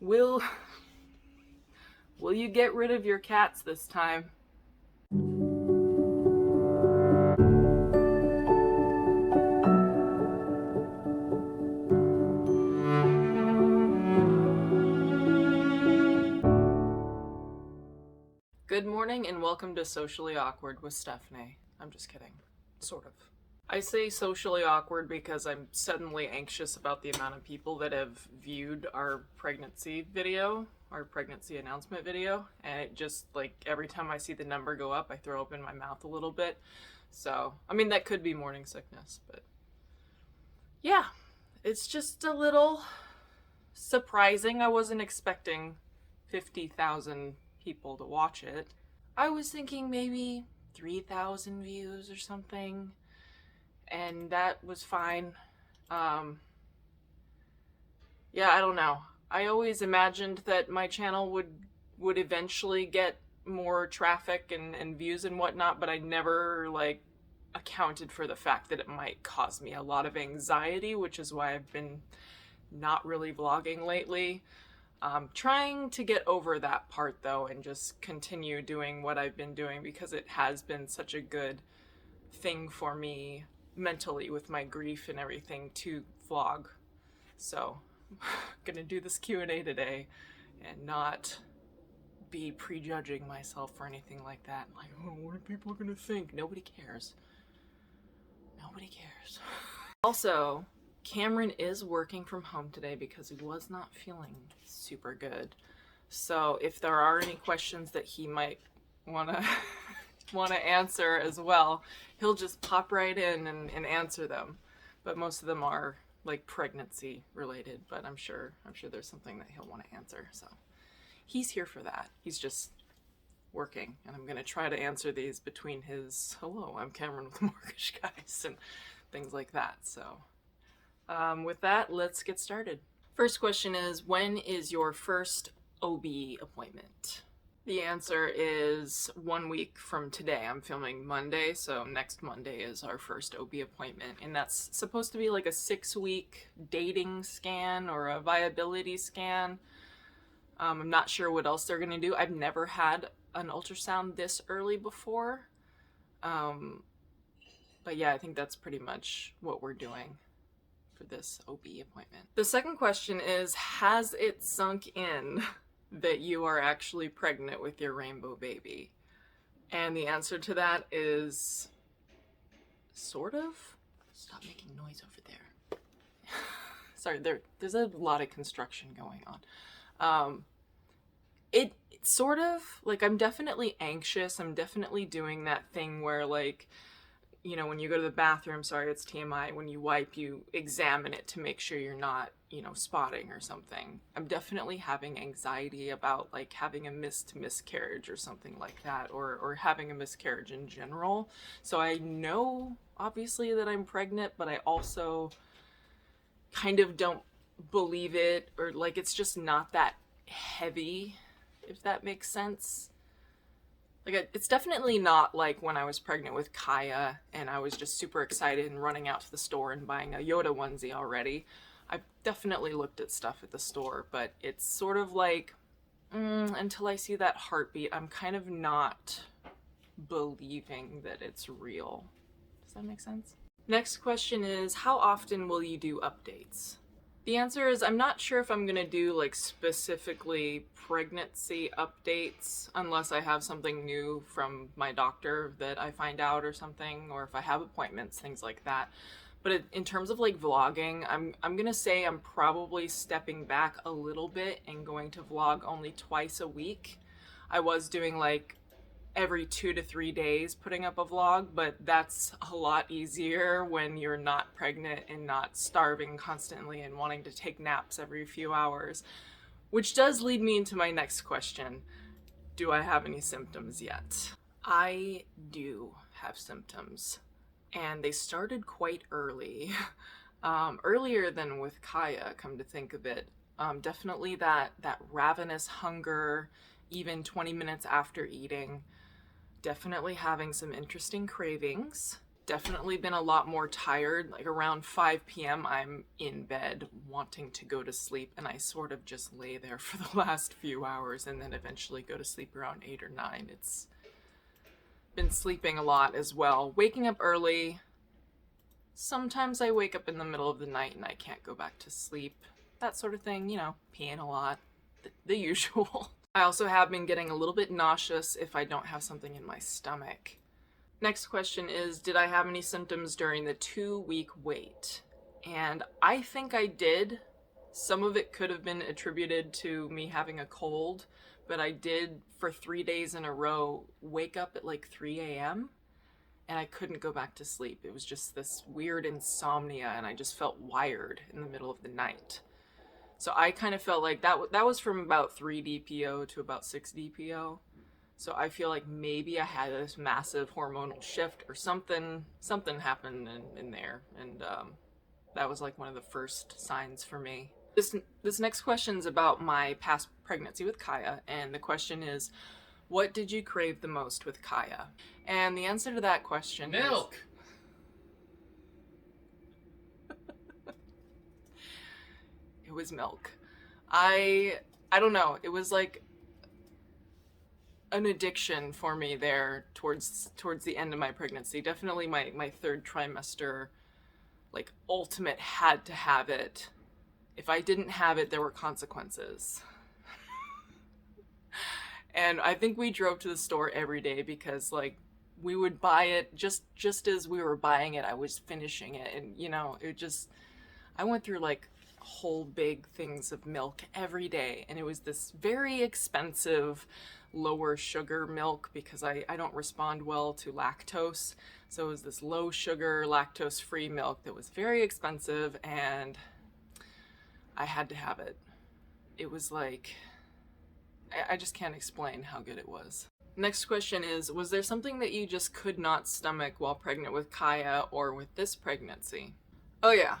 Will you get rid of your cats this time? Good morning and welcome to Socially Awkward with Stefanie. I'm just kidding. Sort of. I say socially awkward because I'm suddenly anxious about the amount of people that have viewed our pregnancy video, our pregnancy announcement video, and it just, like, every time I see the number go up, I throw open my mouth a little bit. So, I mean, that could be morning sickness, but yeah, it's just a little surprising. I wasn't expecting 50,000 people to watch it. I was thinking maybe 3,000 views or something, and that was fine. Yeah, I don't know. I always imagined that my channel would eventually get more traffic and views and whatnot, but I never, like, accounted for the fact that it might cause me a lot of anxiety, which is why I've been not really vlogging lately. Trying to get over that part though and just continue doing what I've been doing because it has been such a good thing for me mentally with my grief and everything to vlog. So I'm gonna do this Q&A today and not be prejudging myself or anything like that. Like, oh, what are people gonna think? Nobody cares. Nobody cares. Also, Kameron is working from home today because he was not feeling super good. So if there are any questions that he might want to answer as well, he'll just pop right in and answer them. But most of them are like pregnancy related, but I'm sure there's something that he'll want to answer. So he's here for that. He's just working, and I'm going to try to answer these between his hello, I'm Kameron with the Mortgage Guys and things like that. So with that, let's get started. First question is, when is your first OB appointment? The answer is 1 week from today. I'm filming Monday, so next Monday is our first OB appointment, and that's supposed to be like a 6-week dating scan or a viability scan. I'm not sure what else they're gonna do. I've never had an ultrasound this early before. But yeah, I think that's pretty much what we're doing for this OB appointment. The second question is, has it sunk in that you are actually pregnant with your rainbow baby? And the answer to that is sort of. Stop making noise over there. Sorry, there's a lot of construction going on. It sort of, like, I'm definitely anxious. I'm definitely doing that thing where, like, you know, when you go to the bathroom, sorry, it's TMI, when you wipe, you examine it to make sure you're not, you know, spotting or something. I'm definitely having anxiety about, like, having a miscarriage or something like that, or having a miscarriage in general. So I know, obviously, that I'm pregnant, but I also kind of don't believe it, or, like, it's just not that heavy, if that makes sense. Like, it's definitely not like when I was pregnant with Kaya and I was just super excited and running out to the store and buying a Yoda onesie already. I've definitely looked at stuff at the store, but it's sort of like, until I see that heartbeat, I'm kind of not believing that it's real. Does that make sense? Next question is, how often will you do updates? The answer is, I'm not sure if I'm gonna do, like, specifically pregnancy updates unless I have something new from my doctor that I find out or something, or if I have appointments, things like that. But in terms of, like, vlogging, I'm gonna say I'm probably stepping back a little bit and going to vlog only twice a week. I was doing, like, every 2 to 3 days putting up a vlog, but that's a lot easier when you're not pregnant and not starving constantly and wanting to take naps every few hours. Which does lead me into my next question. Do I have any symptoms yet? I do have symptoms, and they started quite early. Earlier than with Kaya, come to think of it. Definitely that ravenous hunger, even 20 minutes after eating. Definitely having some interesting cravings. definitely been a lot more tired. Like around 5 p.m. I'm in bed wanting to go to sleep, and I sort of just lay there for the last few hours and then eventually go to sleep around 8 or 9. It's been sleeping a lot as well. Waking up early. Sometimes I wake up in the middle of the night and I can't go back to sleep. That sort of thing, you know, peeing a lot, the usual. I also have been getting a little bit nauseous if I don't have something in my stomach. Next question is, did I have any symptoms during the 2-week wait? And I think I did. Some of it could have been attributed to me having a cold, but I did for 3 days in a row wake up at like 3 a.m. and I couldn't go back to sleep. It was just this weird insomnia, and I just felt wired in the middle of the night. So I kind of felt like that was from about 3 DPO to about 6 DPO. So I feel like maybe I had this massive hormonal shift or something happened in there. And that was like one of the first signs for me. This next question is about my past pregnancy with Kaya. And the question is, what did you crave the most with Kaya? And the answer to that question Milk! It was milk. I don't know. It was like an addiction for me there towards the end of my pregnancy. Definitely my 3rd trimester, like ultimate had to have it. If I didn't have it, there were consequences. And I think we drove to the store every day because like we would buy it just as we were buying it, I was finishing it. And you know, I went through like whole big things of milk every day, and it was this very expensive lower sugar milk because I don't respond well to lactose. So it was this low sugar lactose free milk that was very expensive, and I had to have it. It was like, I just can't explain how good it was. Next question is, was there something that you just could not stomach while pregnant with Kaya or with this pregnancy? Oh yeah.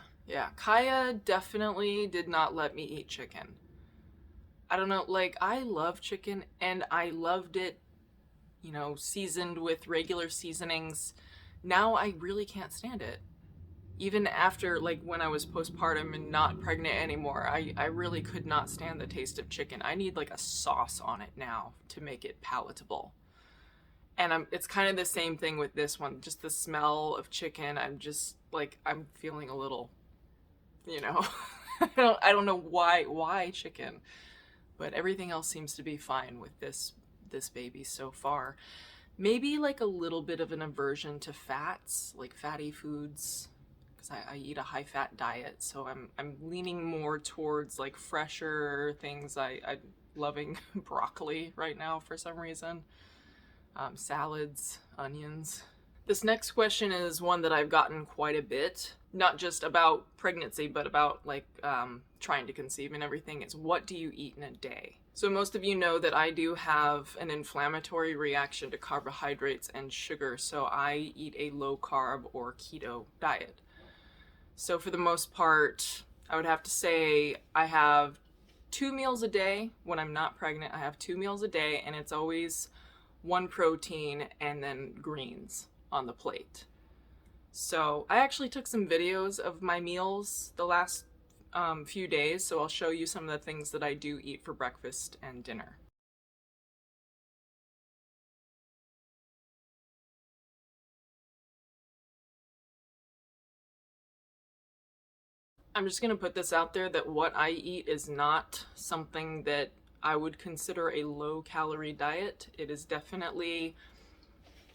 Kaya definitely did not let me eat chicken. I don't know, like I love chicken and I loved it, you know, seasoned with regular seasonings. Now I really can't stand it. Even after like when I was postpartum and not pregnant anymore, I really could not stand the taste of chicken. I need like a sauce on it now to make it palatable. And it's kind of the same thing with this one. Just the smell of chicken, I'm just like, I'm feeling a little, you know, I don't know why chicken, but everything else seems to be fine with this baby so far. Maybe like a little bit of an aversion to fats, like fatty foods, because I eat a high fat diet, so I'm leaning more towards like fresher things. I'm loving broccoli right now for some reason. Salads, onions. This next question is one that I've gotten quite a bit, not just about pregnancy, but about like trying to conceive and everything. It's, what do you eat in a day? So most of you know that I do have an inflammatory reaction to carbohydrates and sugar, so I eat a low carb or keto diet. So for the most part, I would have to say I have 2 meals a day. When I'm not pregnant, I have 2 meals a day, and it's always 1 protein and then greens on the plate. So I actually took some videos of my meals the last few days, so I'll show you some of the things that I do eat for breakfast and dinner. I'm just going to put this out there that what I eat is not something that I would consider a low-calorie diet. It is definitely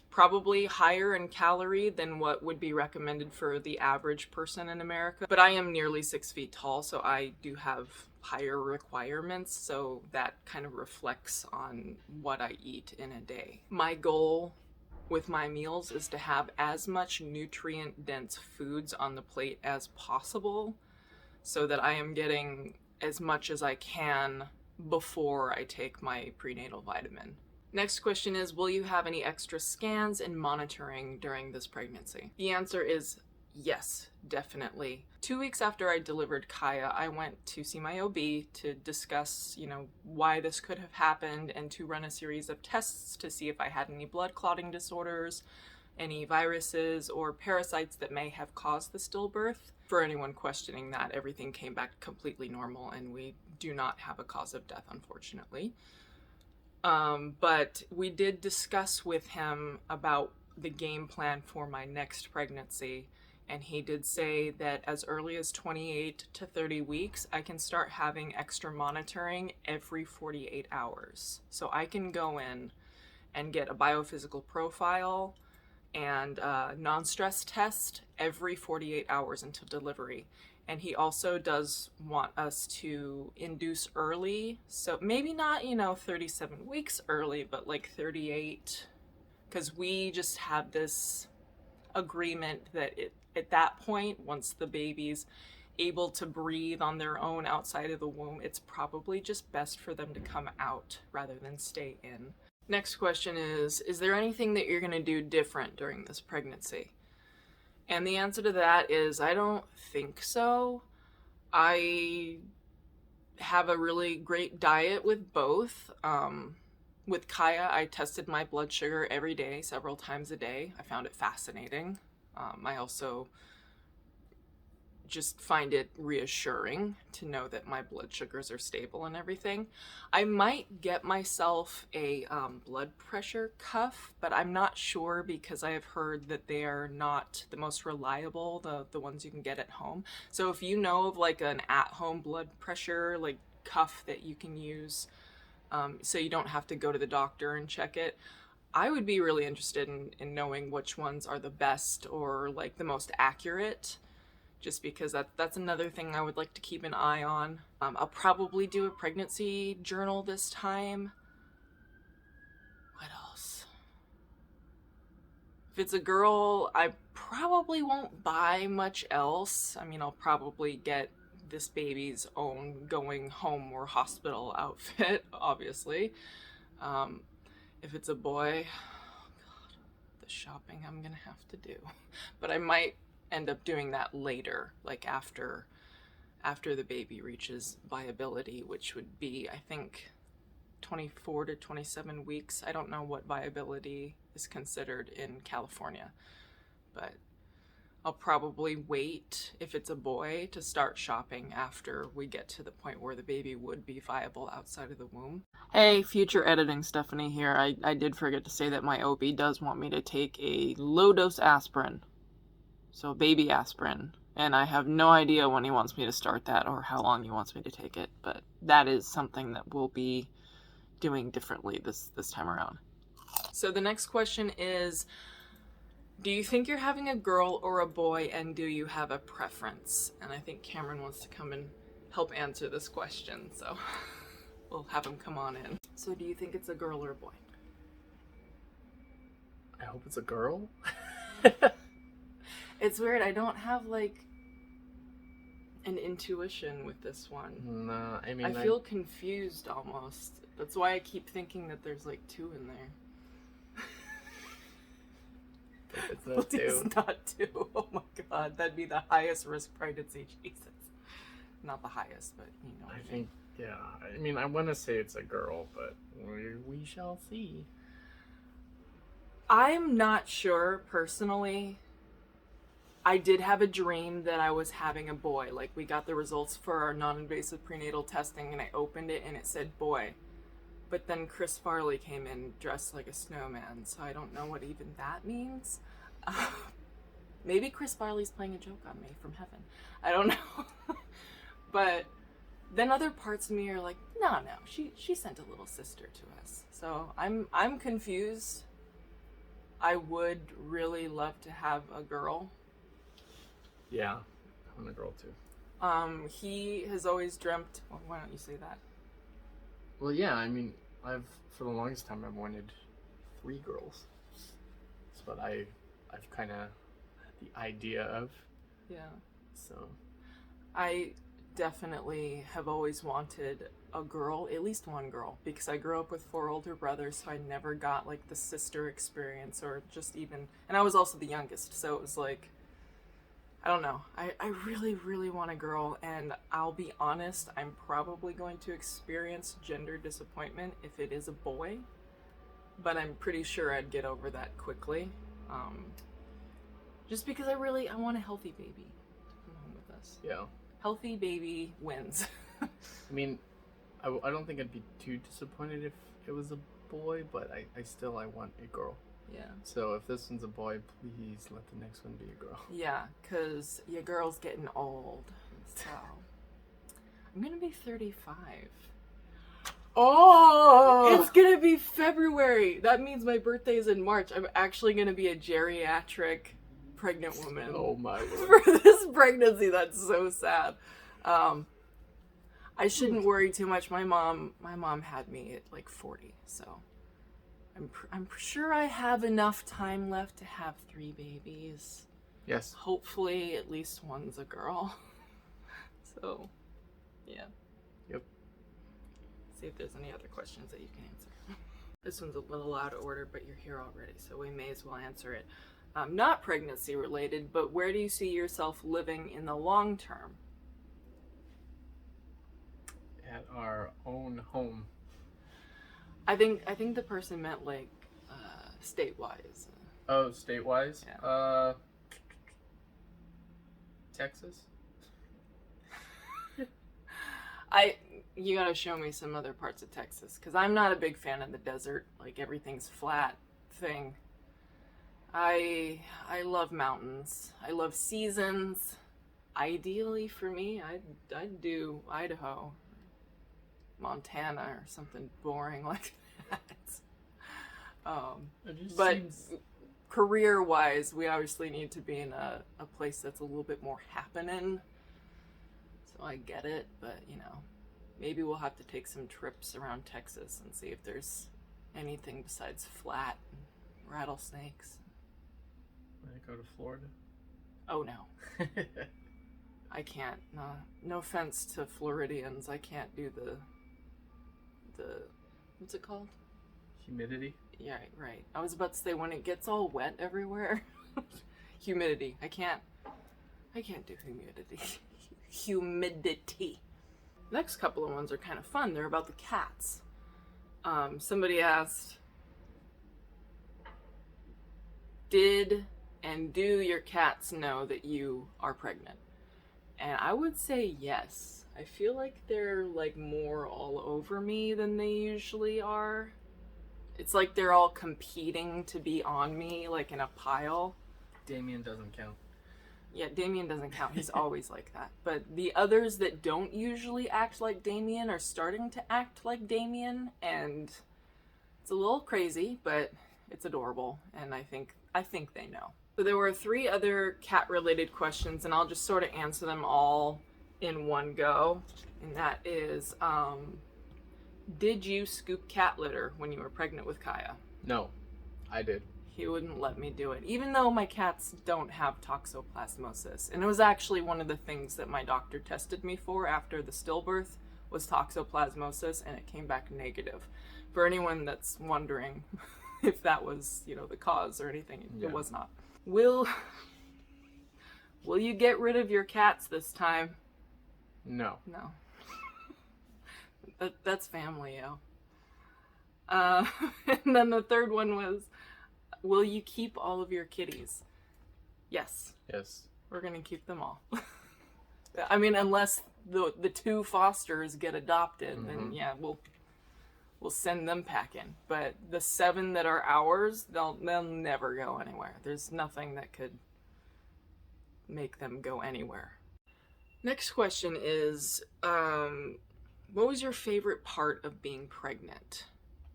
probably higher in calorie than what would be recommended for the average person in America. But I am nearly 6 feet tall, so I do have higher requirements, so that kind of reflects on what I eat in a day. My goal with my meals is to have as much nutrient-dense foods on the plate as possible, so that I am getting as much as I can before I take my prenatal vitamin. Next question is, will you have any extra scans and monitoring during this pregnancy? The answer is yes, definitely. 2 weeks after I delivered Kaya, I went to see my OB to discuss, why this could have happened and to run a series of tests to see if I had any blood clotting disorders, any viruses or parasites that may have caused the stillbirth. For anyone questioning that, everything came back completely normal, and we do not have a cause of death, unfortunately. But we did discuss with him about the game plan for my next pregnancy, and he did say that as early as 28 to 30 weeks, I can start having extra monitoring every 48 hours. So I can go in and get a biophysical profile and a non-stress test every 48 hours until delivery. And he also does want us to induce early. So maybe not, 37 weeks early, but like 38. Because we just have this agreement that at that point, once the baby's able to breathe on their own outside of the womb, it's probably just best for them to come out rather than stay in. Next question is there anything that you're going to do different during this pregnancy? And the answer to that is I don't think so. I have a really great diet with both. With Kaya, I tested my blood sugar every day, several times a day. I found it fascinating. I also just find it reassuring to know that my blood sugars are stable and everything. I might get myself a blood pressure cuff, but I'm not sure because I have heard that they are not the most reliable, the ones you can get at home. So if you know of like an at-home blood pressure like cuff that you can use, so you don't have to go to the doctor and check it, I would be really interested in knowing which ones are the best or like the most accurate. Just because that's another thing I would like to keep an eye on. I'll probably do a pregnancy journal this time. What else? If it's a girl, I probably won't buy much else. I mean, I'll probably get this baby's own going home or hospital outfit, obviously. If it's a boy, oh God, the shopping I'm gonna have to do. But I might end up doing that later, like after the baby reaches viability, which would be, I think, 24 to 27 weeks. I don't know what viability is considered in California, but I'll probably wait, if it's a boy, to start shopping after we get to the point where the baby would be viable outside of the womb. Hey, future editing Stephanie here. I did forget to say that my OB does want me to take a low-dose aspirin. So baby aspirin, and I have no idea when he wants me to start that or how long he wants me to take it, but that is something that we'll be doing differently this time around. So the next question is, do you think you're having a girl or a boy, and do you have a preference? And I think Kameron wants to come and help answer this question, so we'll have him come on in. So do you think it's a girl or a boy? I hope it's a girl. It's weird, I don't have like an intuition with this one. No, I mean, I feel confused almost. That's why I keep thinking that there's like two in there. It's not two. It's not two. Oh my God, that'd be the highest risk pregnancy. Jesus, not the highest, but you know. I think, yeah. I mean, I want to say it's a girl, but we shall see. I'm not sure personally. I did have a dream that I was having a boy. Like, we got the results for our non-invasive prenatal testing, and I opened it, and it said boy. But then Chris Farley came in dressed like a snowman, so I don't know what even that means. Maybe Chris Farley's playing a joke on me from heaven. I don't know. But then other parts of me are like, no, she sent a little sister to us. So I'm confused. I would really love to have a girl. Yeah, I want a girl too. He has always dreamt. Well, why don't you say that? Well, yeah. I mean, for the longest time I've wanted 3 girls. That's what I've kind of had the idea of. Yeah. So. I definitely have always wanted a girl, at least one girl, because I grew up with 4 older brothers, so I never got like the sister experience or just even. And I was also the youngest, so it was like, I don't know. I really, really want a girl, and I'll be honest, I'm probably going to experience gender disappointment if it is a boy, but I'm pretty sure I'd get over that quickly. Just because I want a healthy baby to come home with us. Yeah. Healthy baby wins. I mean, I don't think I'd be too disappointed if it was a boy, but I want a girl. Yeah. So if this one's a boy, please let the next one be a girl. Yeah, because your girl's getting old. So I'm going to be 35. Oh! It's going to be February. That means my birthday is in March. I'm actually going to be a geriatric pregnant woman. Oh my word. For this pregnancy. That's so sad. I shouldn't worry too much. My mom had me at like 40, so I'm sure I have enough time left to have 3 babies. Yes. Hopefully at least one's a girl. So, yeah. Yep. See if there's any other questions that you can answer. This one's a little out of order, but you're here already, so we may as well answer it. Not pregnancy related, but where do you see yourself living in the long term? At our own home. I think the person meant like state-wise. Oh, state-wise? Yeah. Texas? You gotta show me some other parts of Texas, because I'm not a big fan of the desert, like everything's flat thing. I love mountains. I love seasons. Ideally for me, I'd do Idaho, Montana, or something boring like that. But career-wise, we obviously need to be in a place that's a little bit more happening. So I get it, but maybe we'll have to take some trips around Texas and see if there's anything besides flat and rattlesnakes. When I go to Florida? Oh no. I can't. No offense to Floridians. I can't do the what's it called? Humidity? Yeah, right. I was about to say when it gets all wet everywhere. Humidity. I can't do humidity. Humidity. Next couple of ones are kind of fun. They're about the cats. Somebody asked, did and do your cats know that you are pregnant? And I would say yes. I feel like they're like more all over me than they usually are. It's like they're all competing to be on me, like in a pile. Damien doesn't count. Yeah, Damien doesn't count. He's always like that. But the others that don't usually act like Damien are starting to act like Damien, and it's a little crazy, but it's adorable, and I think they know. So there were 3 other cat-related questions, and I'll just sort of answer them all in one go. And that is, did you scoop cat litter when you were pregnant with Kaya? No, I did. He wouldn't let me do it, even though my cats don't have toxoplasmosis. And it was actually one of the things that my doctor tested me for after the stillbirth was toxoplasmosis, and it came back negative. For anyone that's wondering if that was, the cause or anything, it was not. Will you get rid of your cats this time? No. No. That's family, yo. And then the third one was, will you keep all of your kitties? Yes. Yes. We're gonna keep them all. I mean, unless the 2 fosters get adopted, then yeah, we'll send them packing. But the 7 that are ours, they'll never go anywhere. There's nothing that could make them go anywhere. Next question is, what was your favorite part of being pregnant?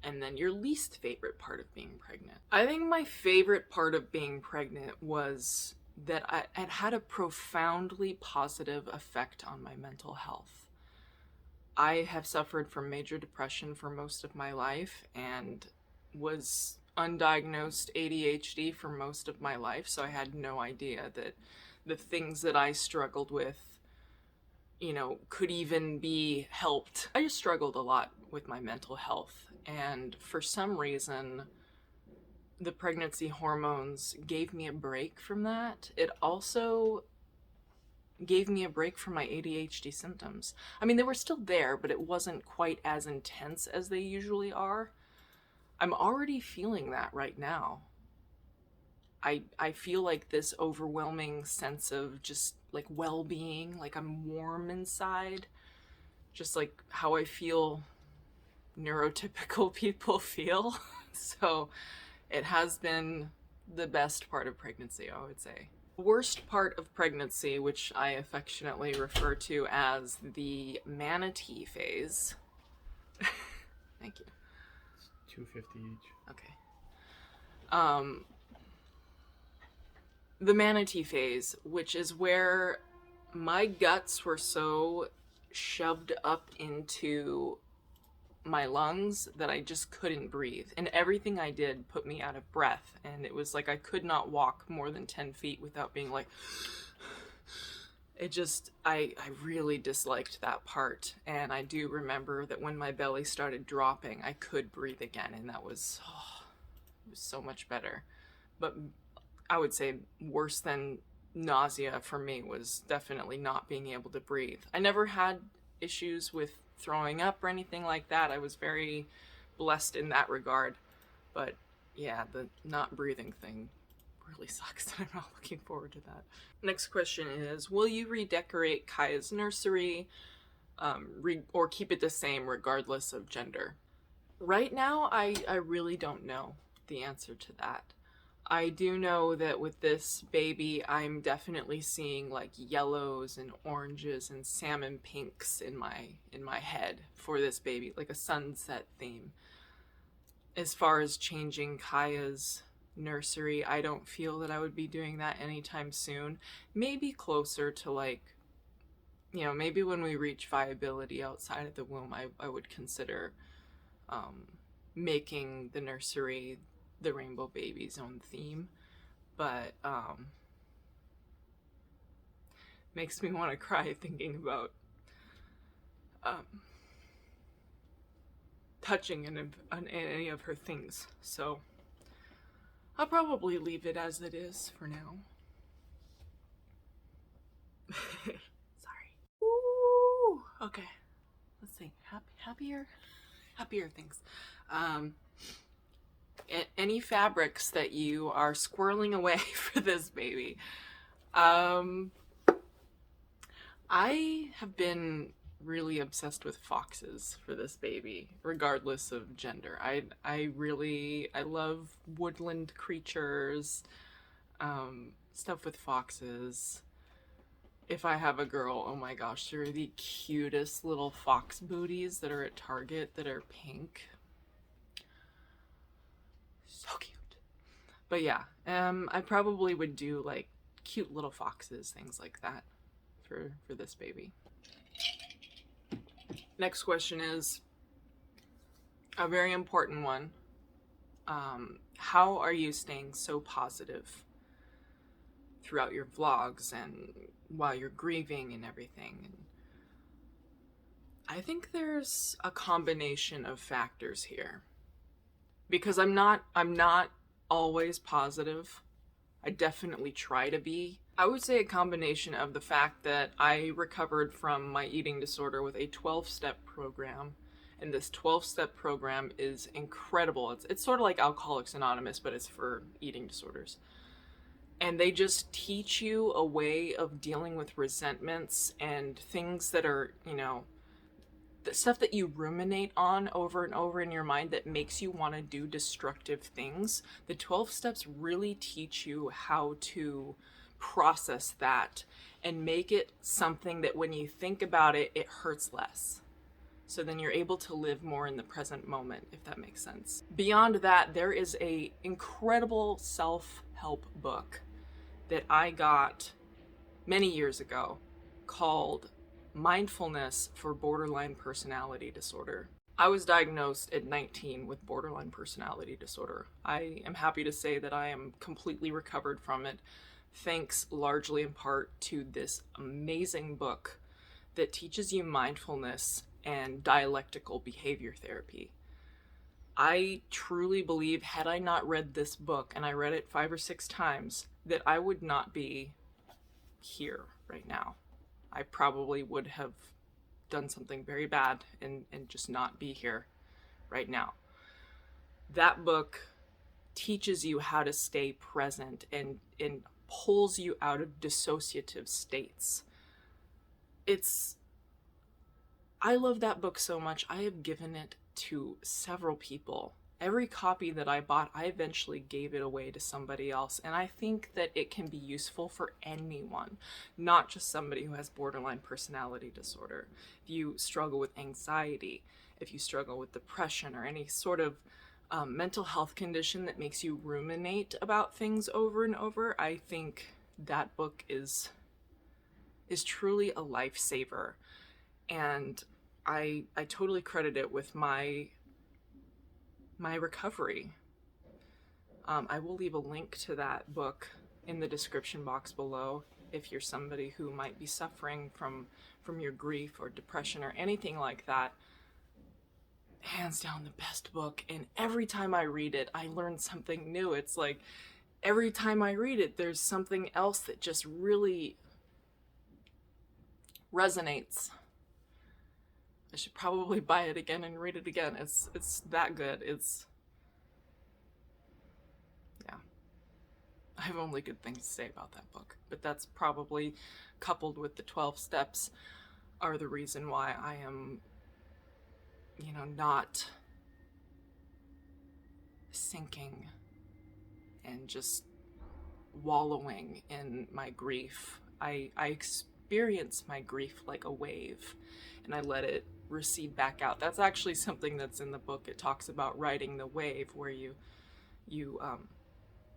And then your least favorite part of being pregnant. I think my favorite part of being pregnant was that it had a profoundly positive effect on my mental health. I have suffered from major depression for most of my life and was undiagnosed ADHD for most of my life, so I had no idea that the things that I struggled with, could even be helped. I just struggled a lot with my mental health. And for some reason, the pregnancy hormones gave me a break from that. It also gave me a break from my ADHD symptoms. I mean, they were still there, but it wasn't quite as intense as they usually are. I'm already feeling that right now. I feel like this overwhelming sense of just like well-being, like I'm warm inside, just like how I feel neurotypical people feel. So it has been the best part of pregnancy, I would say. Worst part of pregnancy, which I affectionately refer to as the manatee phase. Thank you. It's $2.50 each. Okay. The manatee phase, which is where my guts were so shoved up into my lungs that I just couldn't breathe. And everything I did put me out of breath. And it was like I could not walk more than 10 feet without being like... It just, I really disliked that part. And I do remember that when my belly started dropping, I could breathe again. And that was, it was so much better. But I would say worse than nausea for me was definitely not being able to breathe. I never had issues with throwing up or anything like that. I was very blessed in that regard. But yeah, the not breathing thing really sucks. I'm not looking forward to that. Next question is, will you redecorate Kaya's nursery or keep it the same regardless of gender? Right now, I really don't know the answer to that. I do know that with this baby, I'm definitely seeing like yellows and oranges and salmon pinks in my head for this baby, like a sunset theme. As far as changing Kaya's nursery, I don't feel that I would be doing that anytime soon. Maybe closer to like, you know, maybe when we reach viability outside of the womb, I would consider making the nursery the Rainbow Baby's own theme. But makes me want to cry thinking about touching on any of her things. So I'll probably leave it as it is for now. Sorry. Ooh, okay. Let's see. Happier things. Any fabrics that you are squirreling away for this baby. I have been really obsessed with foxes for this baby, regardless of gender. I love woodland creatures, stuff with foxes. If I have a girl, oh my gosh, there are the cutest little fox booties that are at Target that are pink. So cute. But yeah, I probably would do like cute little foxes, things like that for this baby. Next question is a very important one. How are you staying so positive throughout your vlogs and while you're grieving and everything? And I think there's a combination of factors here. Because I'm not always positive. I definitely try to be. I would say a combination of the fact that I recovered from my eating disorder with a 12-step program. And this 12-step program is incredible. It's sort of like Alcoholics Anonymous, but it's for eating disorders. And they just teach you a way of dealing with resentments and things that are, you know, the stuff that you ruminate on over and over in your mind that makes you want to do destructive things. The 12 steps really teach you how to process that and make it something that when you think about it, it hurts less. So then you're able to live more in the present moment, if that makes sense. Beyond that, there is a incredible self-help book that I got many years ago called Mindfulness for Borderline Personality Disorder. I was diagnosed at 19 with borderline personality disorder. I am happy to say that I am completely recovered from it, thanks largely in part to this amazing book that teaches you mindfulness and dialectical behavior therapy. I truly believe, had I not read this book, and I read it 5 or 6 times, that I would not be here right now. I probably would have done something very bad and just not be here right now. That book teaches you how to stay present and pulls you out of dissociative states. I love that book so much. I have given it to several people. Every copy that I bought, I eventually gave it away to somebody else. And I think that it can be useful for anyone, not just somebody who has borderline personality disorder. If you struggle with anxiety, if you struggle with depression or any sort of mental health condition that makes you ruminate about things over and over, I think that book is truly a lifesaver. And I totally credit it with my recovery. I will leave a link to that book in the description box below if you're somebody who might be suffering from your grief or depression or anything like that. Hands down the best book, and every time I read it, I learn something new. It's like every time I read it, there's something else that just really resonates. I should probably buy it again and read it again. It's that good. Yeah. I have only good things to say about that book, but that's probably, coupled with the 12 steps, are the reason why I am, not sinking and just wallowing in my grief. I experience my grief like a wave, and I let it recede back out. That's actually something that's in the book. It talks about riding the wave, where you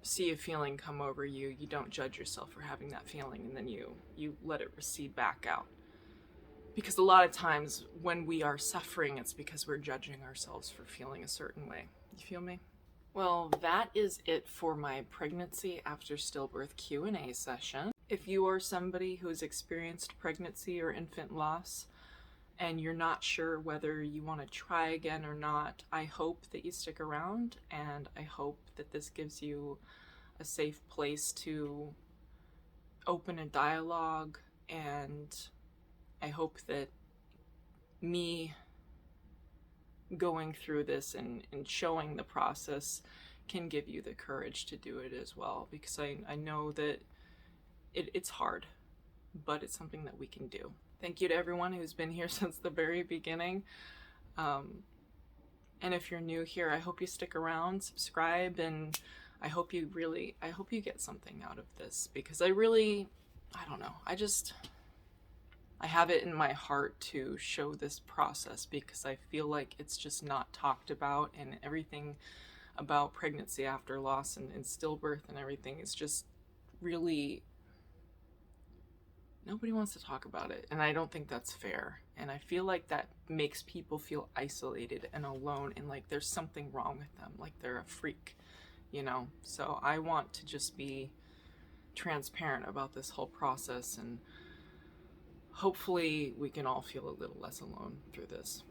see a feeling come over you, you don't judge yourself for having that feeling, and then you let it recede back out. Because a lot of times when we are suffering, it's because we're judging ourselves for feeling a certain way. You feel me? Well, that is it for my pregnancy after stillbirth Q&A session. If you are somebody who has experienced pregnancy or infant loss and you're not sure whether you want to try again or not, I hope that you stick around, and I hope that this gives you a safe place to open a dialogue, and I hope that me going through this and showing the process can give you the courage to do it as well, because I know that it's hard, but it's something that we can do. Thank you to everyone who's been here since the very beginning. And if you're new here, I hope you stick around, subscribe, and I hope you get something out of this, because I don't know, I have it in my heart to show this process, because I feel like it's just not talked about, and everything about pregnancy after loss and stillbirth and everything is just really, nobody wants to talk about it, and I don't think that's fair. And I feel like that makes people feel isolated and alone, and like there's something wrong with them, like they're a freak, So I want to just be transparent about this whole process, and hopefully we can all feel a little less alone through this.